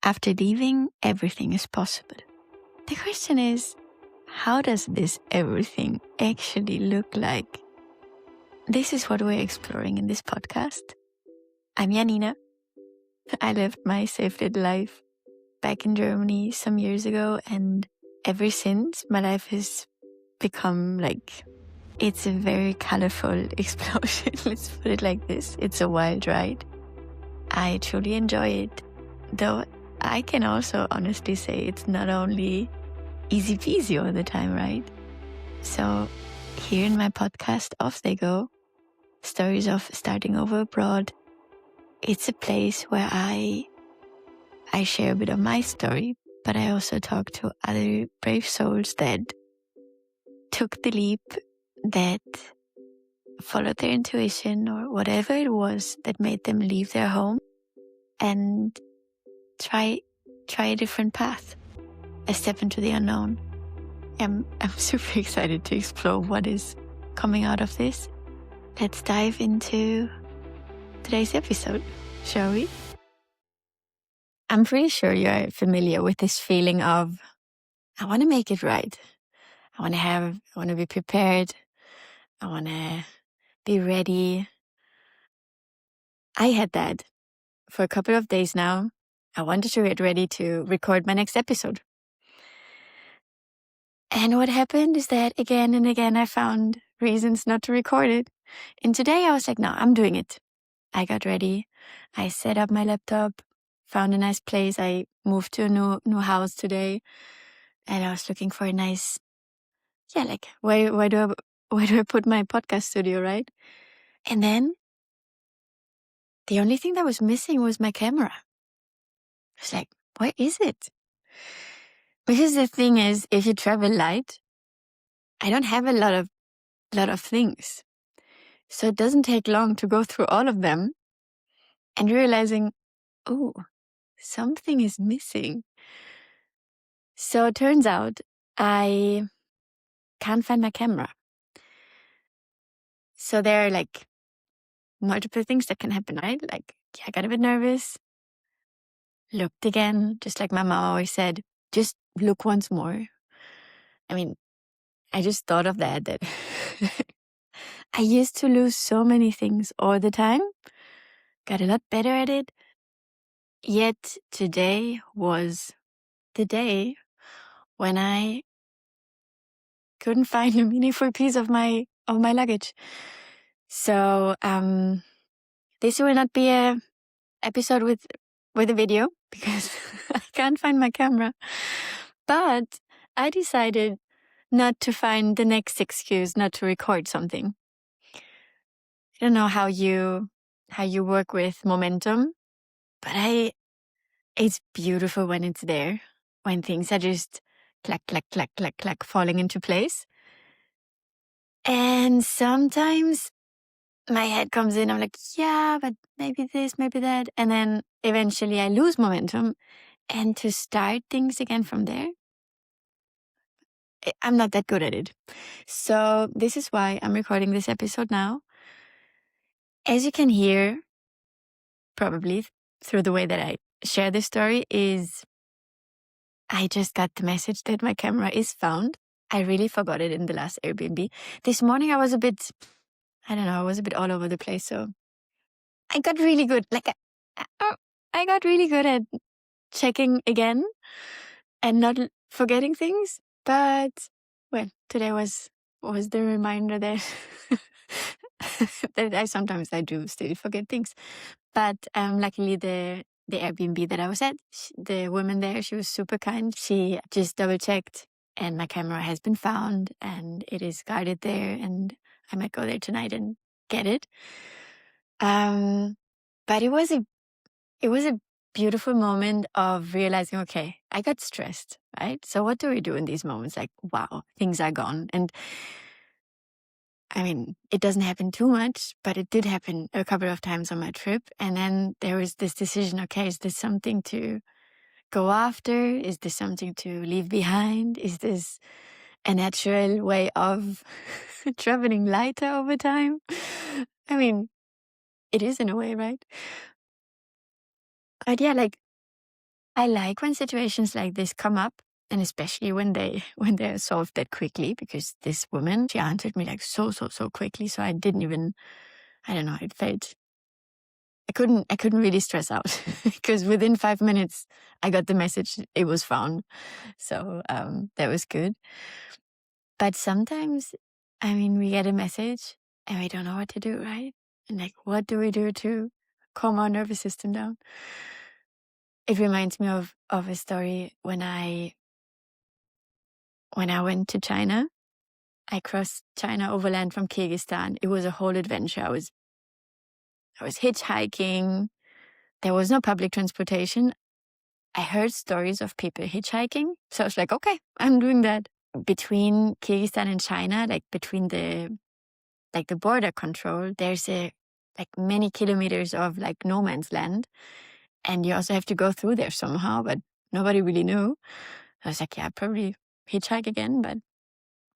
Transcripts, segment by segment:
After leaving, everything is possible. The question is, how does this everything actually look like? This is what we're exploring in this podcast. I'm Janina. I left my safe little life back in Germany some years ago, and ever since my life has become it's a very colorful explosion. Let's put it like this. It's a wild ride. I truly enjoy it, though I can also honestly say it's not only easy peasy all the time, right? So here in my podcast, Off They Go, Stories of Starting Over Abroad, it's a place where I share a bit of my story, but I also talk to other brave souls that took the leap, that followed their intuition or whatever it was that made them leave their home and try a different path, a step into the unknown. I'm super excited to explore what is coming out of this. Let's dive into today's episode, shall we? I'm pretty sure you're familiar with this feeling of, I want to make it right. I want to be prepared. I want to be ready. I had that for a couple of days now. I wanted to get ready to record my next episode. And what happened is that again and again I found reasons not to record it. And today I was like, no, I'm doing it. I got ready. I set up my laptop, found a nice place. I moved to a new house today. And I was looking for a nice, where do I put my podcast studio, right? And then the only thing that was missing was my camera. I was like, where is it? Because the thing is, if you travel light, I don't have a lot of things. So it doesn't take long to go through all of them and realizing, oh, something is missing. So it turns out I can't find my camera. So there are multiple things that can happen, right? I got a bit nervous, looked again, just like my mom always said, just look once more. I mean, I just thought of that I used to lose so many things all the time, got a lot better at it. Yet today was the day when I couldn't find a meaningful piece of my luggage. So this will not be a episode with a video because I can't find my camera. But I decided not to find the next excuse not to record something. I don't know how you work with momentum, but it's beautiful when it's there, when things are just clack, clack, clack, clack, clack, falling into place. And sometimes my head comes in, I'm like, yeah, but maybe this, maybe that. And then eventually I lose momentum. And to start things again from there, I'm not that good at it. So this is why I'm recording this episode now. As you can hear, probably through the way that I share this story, is I just got the message that my camera is found. I really forgot it in the last Airbnb. This morning I was a bit all over the place. So I got really good. I got really good at checking again and not forgetting things. But, well, today was the reminder that that I do still forget things. But luckily the Airbnb that I was at, the woman there, she was super kind. She just double checked and my camera has been found and it is guarded there and I might go there tonight and get it. But it was a beautiful moment of realizing, okay, I got stressed, right? So what do we do in these moments? Like, wow, things are gone. And I mean, it doesn't happen too much, but it did happen a couple of times on my trip. And then there was this decision, okay, is this something to go after? Is this something to leave behind? Is this a natural way of traveling lighter over time? I mean, it is in a way, right? But yeah, I like when situations like this come up, and especially when they're solved that quickly, because this woman, she answered me like so quickly. So I didn't even, I don't know, it felt, I couldn't really stress out because within 5 minutes I got the message, it was found. So that was good. But sometimes, I mean, we get a message and we don't know what to do, right? And like, what do we do to calm our nervous system down? It reminds me of a story when I went to China. I crossed China overland from Kyrgyzstan. It was a whole adventure. I was hitchhiking. There was no public transportation. I heard stories of people hitchhiking. So I was like, okay, I'm doing that. Between Kyrgyzstan and China, like between the border control, there's like many kilometers of like no man's land. And you also have to go through there somehow, but nobody really knew. I was like, yeah, probably hitchhike again, but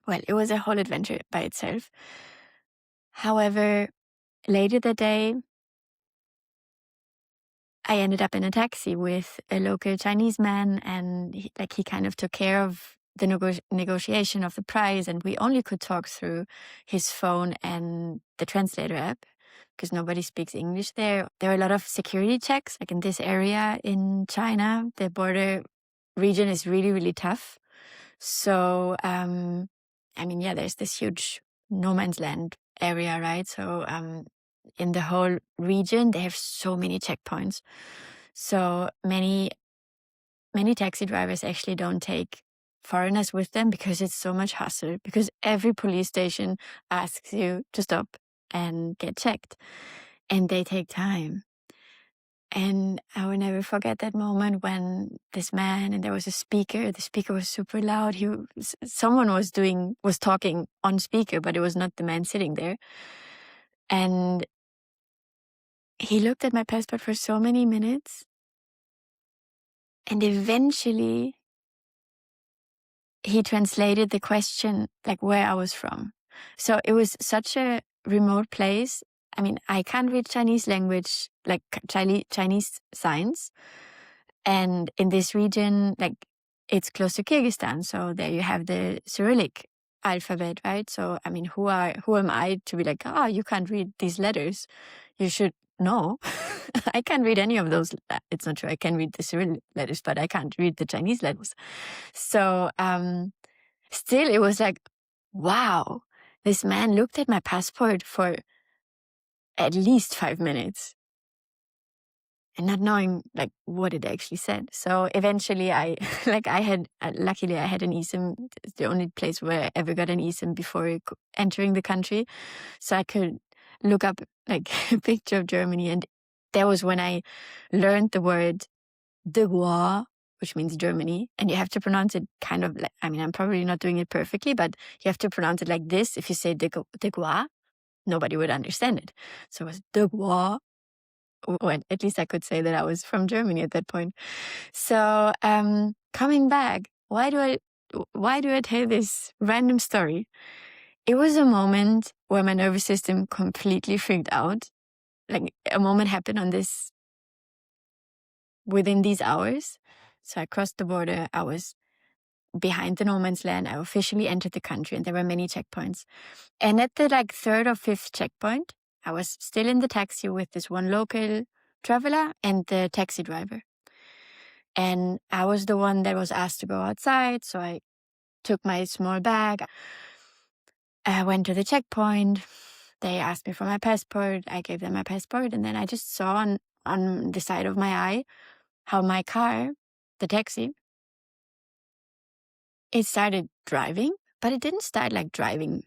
well, it was a whole adventure by itself. However, later that day, I ended up in a taxi with a local Chinese man, and he kind of took care of the negotiation of the price, and we only could talk through his phone and the translator app because nobody speaks English there. There are a lot of security checks, like in this area in China. The border region is really, really tough. So, I mean, yeah, there's this huge no man's land area, right? So, in the whole region, they have so many checkpoints. So many taxi drivers actually don't take foreigners with them because it's so much hassle, because every police station asks you to stop and get checked, and they take time. And I will never forget that moment when this man, and there was a speaker, the speaker was super loud. Someone was talking on speaker, but it was not the man sitting there. And he looked at my passport for so many minutes. And eventually he translated the question, like where I was from. So it was such a remote place. I mean, I can't read Chinese language, like Chinese signs. And in this region, like it's close to Kyrgyzstan. So there you have the Cyrillic alphabet, right? So, I mean, who am I to be like, you can't read these letters. You should know. I can't read any of those. It's not true. I can read the Cyrillic letters, but I can't read the Chinese letters. So, still it was like, wow, this man looked at my passport for at least 5 minutes and not knowing like what it actually said. So eventually luckily I had an eSIM. It's the only place where I ever got an eSIM before entering the country. So I could look up like a picture of Germany. And that was when I learned the word de Gaulle, which means Germany. And you have to pronounce it kind of like, I mean, I'm probably not doing it perfectly, but you have to pronounce it like this. If you say de Gaulle, nobody would understand it. So it was de Gaulle. Well, at least I could say that I was from Germany at that point. So, coming back, why do I tell this random story? It was a moment where my nervous system completely freaked out. Like a moment happened within these hours. So I crossed the border. I was behind the no man's land. I officially entered the country, and there were many checkpoints. And at the third or fifth checkpoint, I was still in the taxi with this one local traveler and the taxi driver. And I was the one that was asked to go outside. So I took my small bag. I went to the checkpoint. They asked me for my passport. I gave them my passport. And then I just saw on the side of my eye how my car, the taxi, it started driving, but it didn't start like driving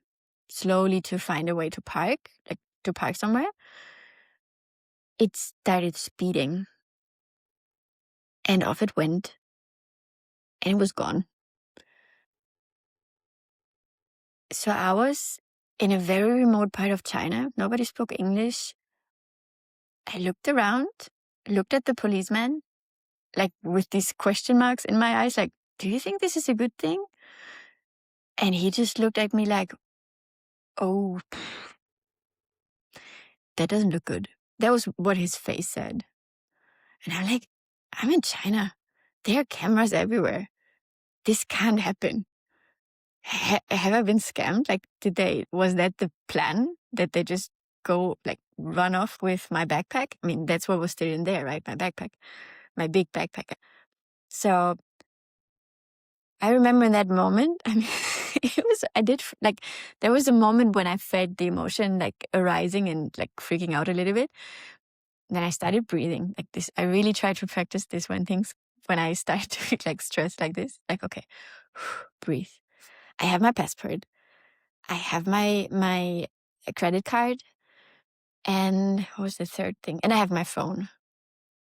slowly to find a way to park, like to park somewhere. It started speeding, and off it went, and it was gone. So I was in a very remote part of China. Nobody spoke English. I looked around, looked at the policeman, like with these question marks in my eyes, like, do you think this is a good thing? And he just looked at me like, oh, that doesn't look good. That was what his face said. And I'm like, I'm in China. there are cameras everywhere. This can't happen. Have I been scammed? Like, was that the plan? That they just go, like, run off with my backpack? I mean, that's what was still in there, right? My backpack, my big backpack. So I remember in that moment, I mean, there was a moment when I felt the emotion, like, arising and, like, freaking out a little bit. Then I started breathing like this. I really tried to practice this when I start to feel, like, stressed like this. Like, okay, breathe. I have my passport. I have my credit card. And what was the third thing? And I have my phone.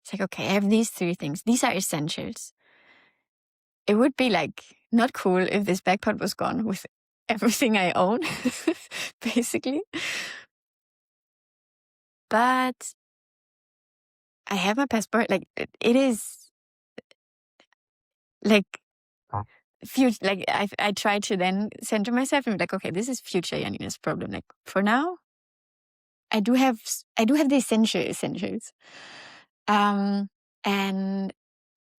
It's like, okay, I have these 3 things. These are essentials. It would be, like, not cool if this backpack was gone with everything I own, basically. But I have my passport. Like, it is, like, future. Like, I try to then center myself and be like, okay, this is future Janina's problem. Like, for now, I do have the essentials. And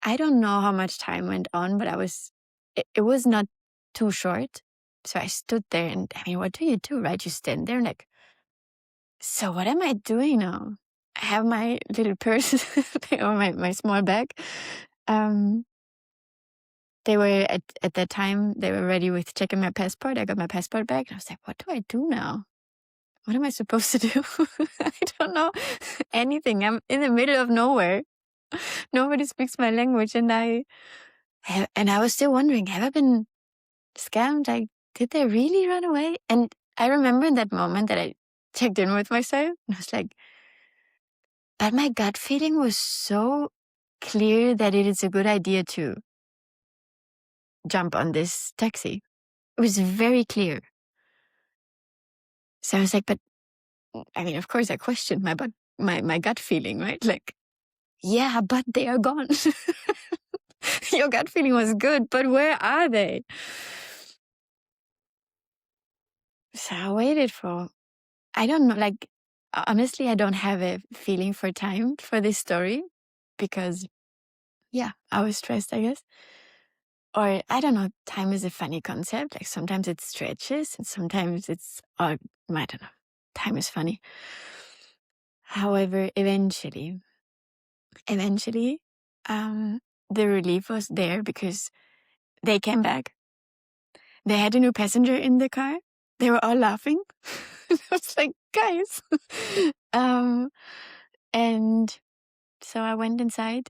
I don't know how much time went on, but it was not too short. So I stood there and, I mean, what do you do, right? You stand there and, like, so what am I doing now? I have my little purse or my small bag. They were at that time, they were ready with checking my passport. I got my passport back and I was like, what do I do now? What am I supposed to do? I don't know anything. I'm in the middle of nowhere. Nobody speaks my language. And I was still wondering, have I been scammed? Like, did they really run away? And I remember in that moment that I checked in with myself and I was like, but my gut feeling was so clear that it is a good idea to jump on this taxi. It was very clear. So I was like, but I mean, of course I questioned my gut feeling, right? Like, yeah, but they are gone. Your gut feeling was good, but where are they? So I waited I don't know, like, honestly, I don't have a feeling for time for this story because, yeah, I was stressed, I guess. Or I don't know, time is a funny concept. Like, sometimes it stretches and sometimes I don't know, time is funny. However, eventually, the relief was there because they came back. They had a new passenger in the car. They were all laughing. I was like, guys. And so I went inside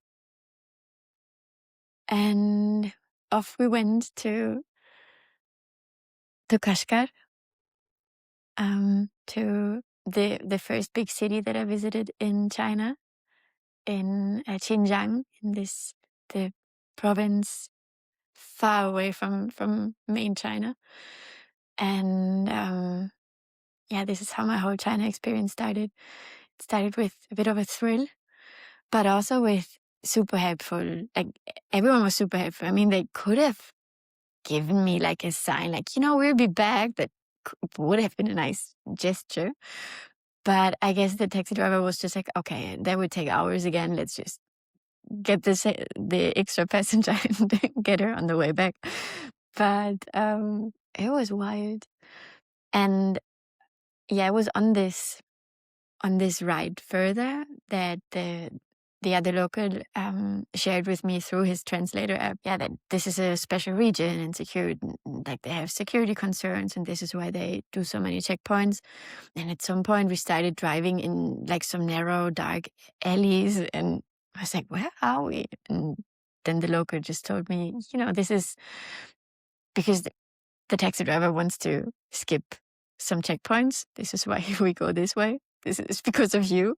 and off we went to Kashgar, to the first big city that I visited in China, in Xinjiang, in the province far away from main China. And yeah, this is how my whole China experience started. It started with a bit of a thrill, but also with super helpful. Like, everyone was super helpful. I mean, they could have given me, like, a sign, like, we'll be back. That would have been a nice gesture. But I guess the taxi driver was just like, okay, that would take hours again. Let's just get the extra passenger and get her on the way back. But it was wild. And yeah, it was on this ride further that the other local shared with me through his translator app, that this is a special region and security, like, they have security concerns and this is why they do so many checkpoints. And at some point we started driving in, like, some narrow, dark alleys and I was like, where are we? And then the local just told me, this is because the taxi driver wants to skip some checkpoints. This is why we go this way. This is because of you.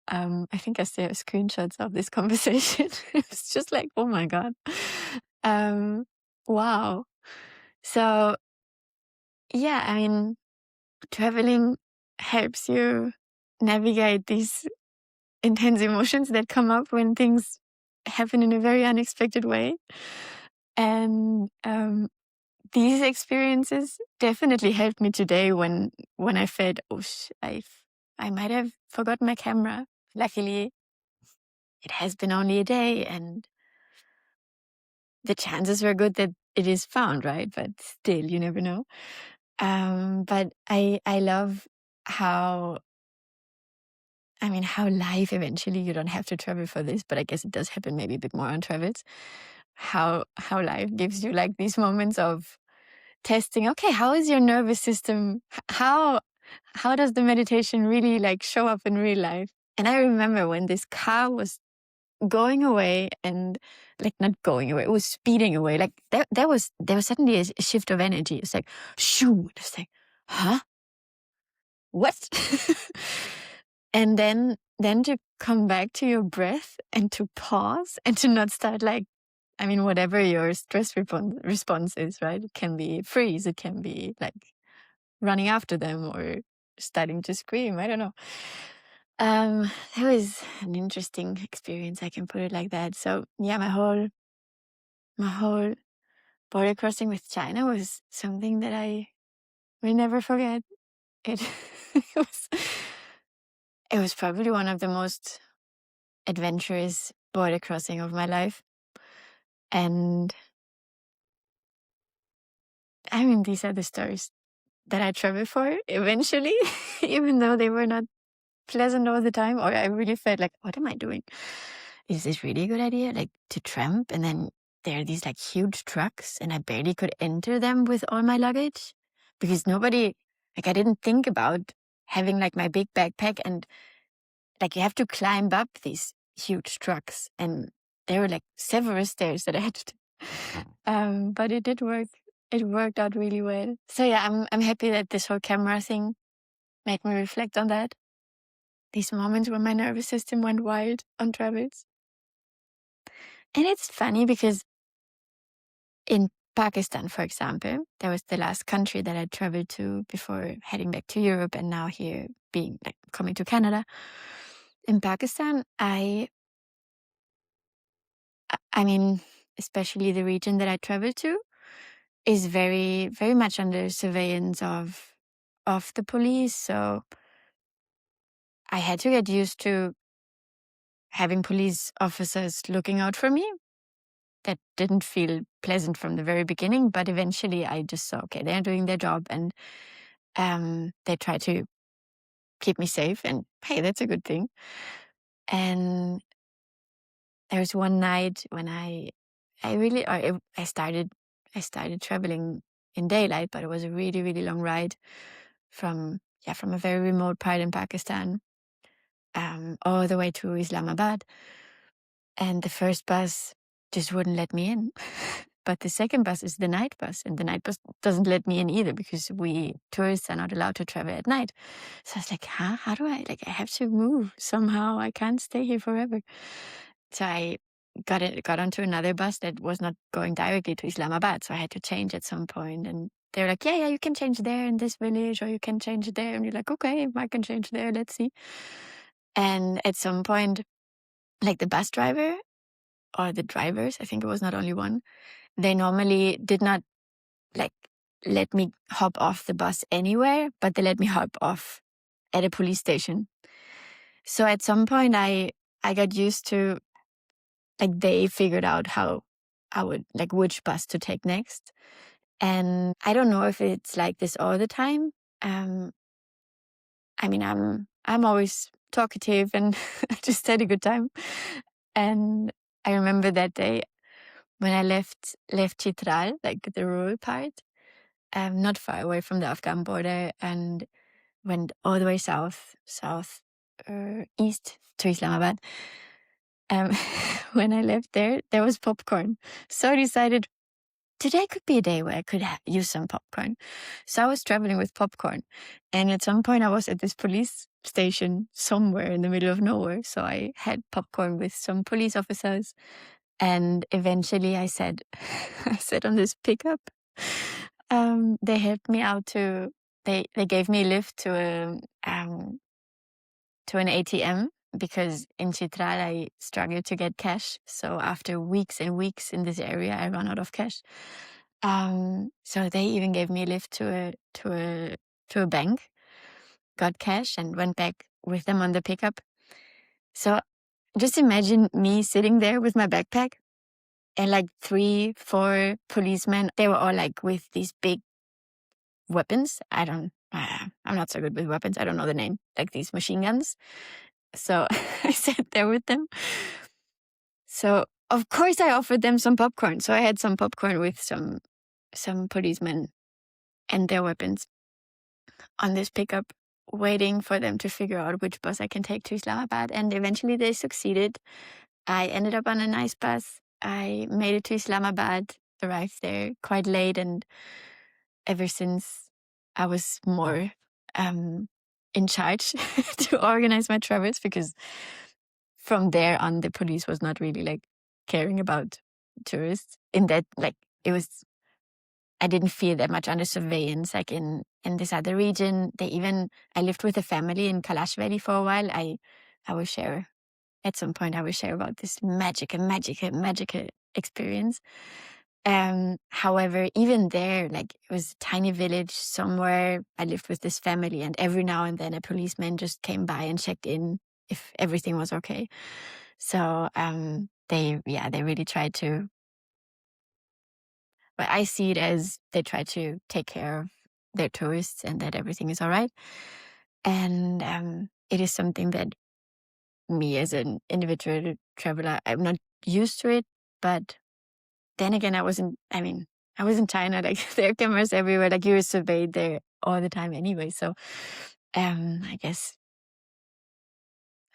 I think I still have screenshots of this conversation. It's just like, oh my God. Wow. So yeah, I mean, traveling helps you navigate these intense emotions that come up when things happen in a very unexpected way. And these experiences definitely helped me today when I felt, oh, I might have forgotten my camera. Luckily, it has been only a day, and the chances were good that it is found, right? But still, you never know. But I love how, I mean, how life eventually, you don't have to travel for this, but I guess it does happen maybe a bit more on travels. How life gives you like these moments of testing. Okay, how is your nervous system? How does the meditation really like show up in real life? And I remember when this car was going away and like not going away, it was speeding away. Like there was suddenly a shift of energy. It's like, shoo. It's like, huh? What? And then to come back to your breath and to pause and to not start like, I mean, whatever your stress response is, right? It can be freeze, it can be like running after them or starting to scream. I don't know. That was an interesting experience. I can put it like that. So yeah, my whole border crossing with China was something that I will never forget. It it was probably one of the most adventurous border crossing of my life. And I mean, these are the stories that I travel for eventually, even though they were not pleasant all the time, or I really felt like, what am I doing? Is this really a good idea? Like to tramp, and then there are these like huge trucks, and I barely could enter them with all my luggage because nobody, like I didn't think about having like my big backpack, and like you have to climb up these huge trucks, and there were like several stairs that I had to do. But it did work. It worked out really well. So yeah, I'm happy that this whole camera thing made me reflect on that. These moments when my nervous system went wild on travels. And it's funny because in Pakistan, for example, that was the last country that I traveled to before heading back to Europe, and now here being like coming to Canada. In Pakistan, I mean, especially the region that I traveled to is very, very much under surveillance of the police. So I had to get used to having police officers looking out for me. That didn't feel pleasant from the very beginning, but eventually I just saw, okay, they're doing their job, and they try to keep me safe, and hey, that's a good thing. And there was one night when I started traveling in daylight, but it was a really, really long ride from a very remote part in Pakistan, all the way to Islamabad. And the first bus just wouldn't let me in. But the second bus is the night bus, and the night bus doesn't let me in either because we tourists are not allowed to travel at night. So I was like, huh? How do I, I have to move somehow. I can't stay here forever. So I got onto another bus that was not going directly to Islamabad. So I had to change at some point. And they were like, yeah, you can change there in this village, or you can change there. And you're like, okay, I can change there. Let's see. And at some point, like the bus driver or the drivers, I think it was not only one, they normally did not like let me hop off the bus anywhere, but they let me hop off at a police station. So at some point I got used to, like, they figured out how I would, like, which bus to take next. And I don't know if it's like this all the time. I mean, I'm always talkative and I just had a good time. And I remember that day when I left Chitral, like the rural part, not far away from the Afghan border, and went all the way east to Islamabad. When I left there was popcorn. So I decided today could be a day where I could use some popcorn. So I was traveling with popcorn. And at some point I was at this police station somewhere in the middle of nowhere. So I had popcorn with some police officers. And eventually I said, I sat on this pickup. They helped me out they gave me a lift to an ATM because in Chitral I struggled to get cash. So after weeks and weeks in this area, I ran out of cash. So they even gave me a lift to a bank, got cash, and went back with them on the pickup. So just imagine me sitting there with my backpack And like 3-4 policemen, they were all like with these big weapons. I'm not so good with weapons. I don't know the name, like these machine guns. So I sat there with them. So of course I offered them some popcorn. So I had some popcorn with some policemen and their weapons on this pickup, waiting for them to figure out which bus I can take to Islamabad. And eventually they succeeded. I ended up on a nice bus. I made it to Islamabad, arrived there quite late, and ever since I was more in charge to organize my travels, because from there on the police was not really like caring about tourists in that, like, it was, I didn't feel that much under surveillance like in this other region. I lived with a family in Kalash Valley for a while. I will share at some point, I will share about this magical experience. However, even there, like, it was a tiny village somewhere. I lived with this family, and every now and then a policeman just came by and checked in if everything was okay. So they really tried to, but I see it as they try to take care of their tourists and that everything is all right. And it is something that me as an individual traveler, I'm not used to it. But then again, I was in China, like there are cameras everywhere, like you were surveyed there all the time anyway. So I guess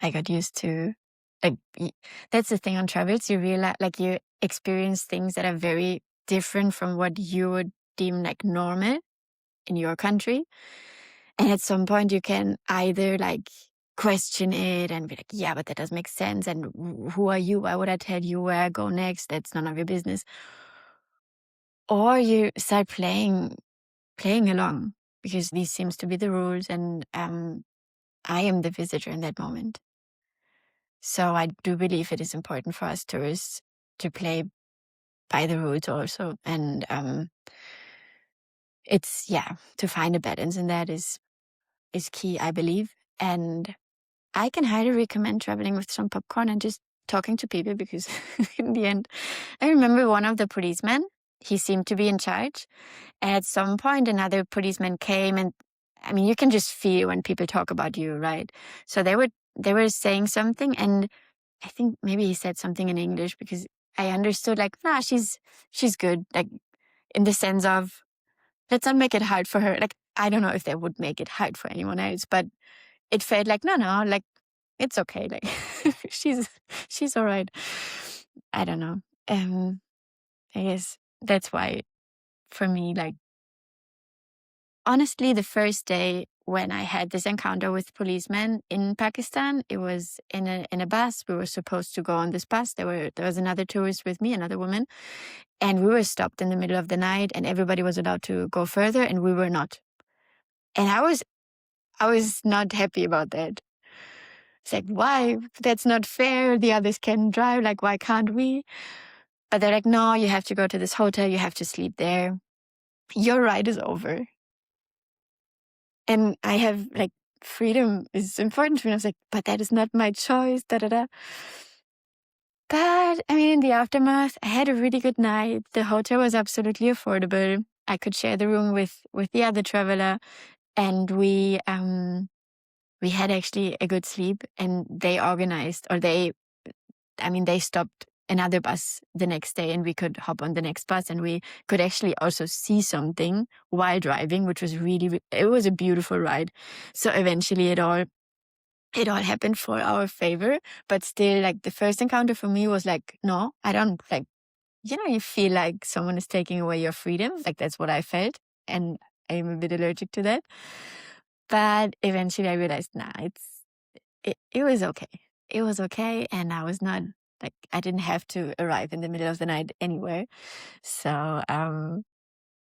I got used to, like, that's the thing on travels. You realize, like, you experience things that are very different from what you would deem like normal in your country. And at some point you can either like question it and be like, yeah, but that doesn't make sense. And who are you? Why would I tell you where I go next? That's none of your business. Or you start playing along, because these seems to be the rules, and I am the visitor in that moment. So I do believe it is important for us tourists to play by the rules also. And it's, to find a balance in that is key, I believe. And I can highly recommend traveling with some popcorn and just talking to people, because in the end, I remember one of the policemen, he seemed to be in charge. And at some point, another policeman came, and I mean, you can just feel when people talk about you, right? So they were saying something, and I think maybe he said something in English, because I understood, like, nah, she's good, like, in the sense of, let's not make it hard for her. Like, I don't know if they would make it hard for anyone else, but it felt like, no, like, it's okay. Like, she's all right. I don't know. I guess that's why, for me, like, honestly, the first day when I had this encounter with policemen in Pakistan, it was in a bus. We were supposed to go on this bus. There was another tourist with me, another woman, and we were stopped in the middle of the night, and everybody was allowed to go further, and we were not. And I was not happy about that. It's like, why? That's not fair. The others can drive. Like, why can't we? But they're like, no, you have to go to this hotel. You have to sleep there. Your ride is over. And I have, like, freedom is important to me. I was like, but that is not my choice. Da da da. But I mean, in the aftermath, I had a really good night. The hotel was absolutely affordable. I could share the room with the other traveler, and we had actually a good sleep. And they organized, or they stopped another bus the next day, and we could hop on the next bus, and we could actually also see something while driving, which was it was a beautiful ride. So eventually it all happened for our favor. But still, like, the first encounter for me was like, no, I don't, like, you feel like someone is taking away your freedom. Like, that's what I felt. And I'm a bit allergic to that. But eventually I realized, nah, it was okay. It was okay. And I was not, like, I didn't have to arrive in the middle of the night anywhere. So,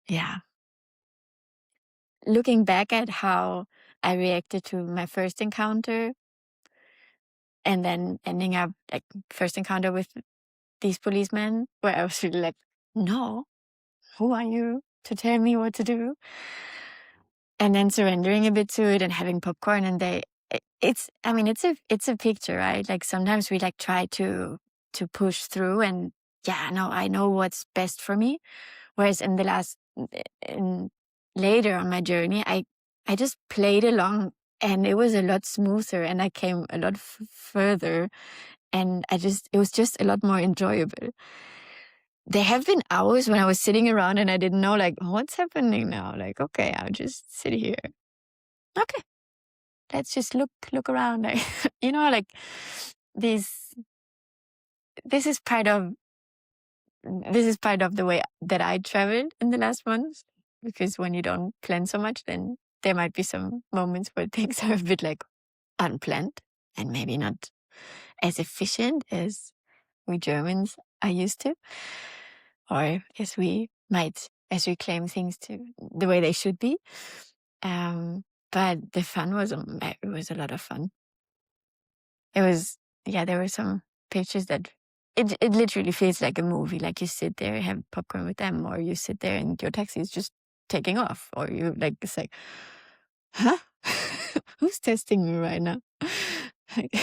yeah. Looking back at how I reacted to my first encounter, and then ending up, like, first encounter with these policemen, where I was really like, no, who are you to tell me what to do? And then surrendering a bit to it and having popcorn, and it's a picture, right? Like, sometimes we, like, try to push through, and yeah, no, I know what's best for me. Whereas in the later on my journey, I just played along, and it was a lot smoother, and I came a lot further, and it was just a lot more enjoyable. There have been hours when I was sitting around and I didn't know, like, what's happening now? Like, okay, I'll just sit here. Okay, let's just look around. Like, like this is part of the way that I traveled in the last months, because when you don't plan so much, then there might be some moments where things are a bit like unplanned and maybe not as efficient as we Germans are used to, or as we claim things to the way they should be. But the fun it was a lot of fun. It was, there were some pictures that it literally feels like a movie. Like you sit there, have popcorn with them, or you sit there and your taxi is just taking off, or you like, it's like, huh? Who's testing me right now? Like,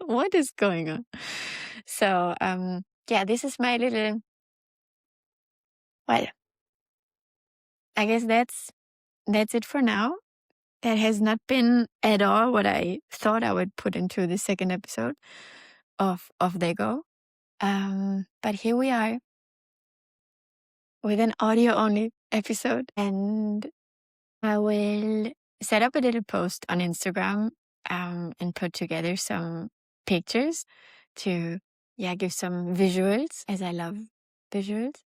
what is going on? So, this is my little, well, I guess that's it for now. That has not been at all what I thought I would put into the second episode of They Go. But here we are with an audio-only episode, and I will set up a little post on Instagram and put together some pictures to give some visuals, as I love visuals.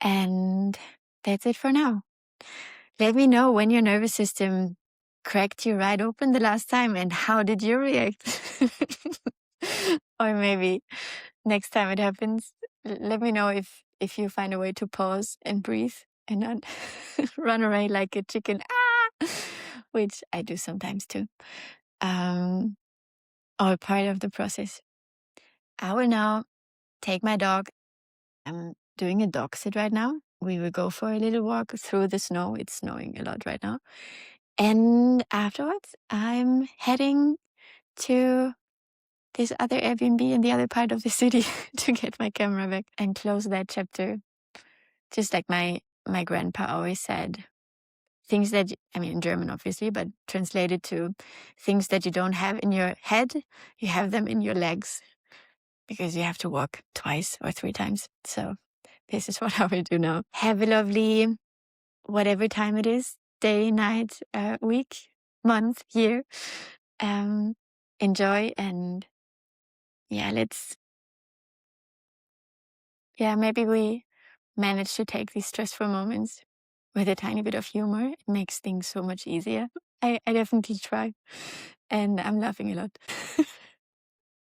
And that's it for now. Let me know when your nervous system cracked you right open the last time, and how did you react? Or maybe next time it happens, let me know if you find a way to pause and breathe and not run away like a chicken, which I do sometimes too. All part of the process. I will now take my dog. I'm doing a dog sit right now. We will go for a little walk through the snow. It's snowing a lot right now. And afterwards, I'm heading to this other Airbnb in the other part of the city to get my camera back and close that chapter. Just like my grandpa always said, things that, in German obviously, but translated to things that you don't have in your head, you have them in your legs, because you have to walk twice or 3 times. So this is what I will do now. Have a lovely, whatever time it is, day, night, week, month, year. Enjoy, and maybe we manage to take these stressful moments with a tiny bit of humor. It makes things so much easier. I definitely try, and I'm laughing a lot.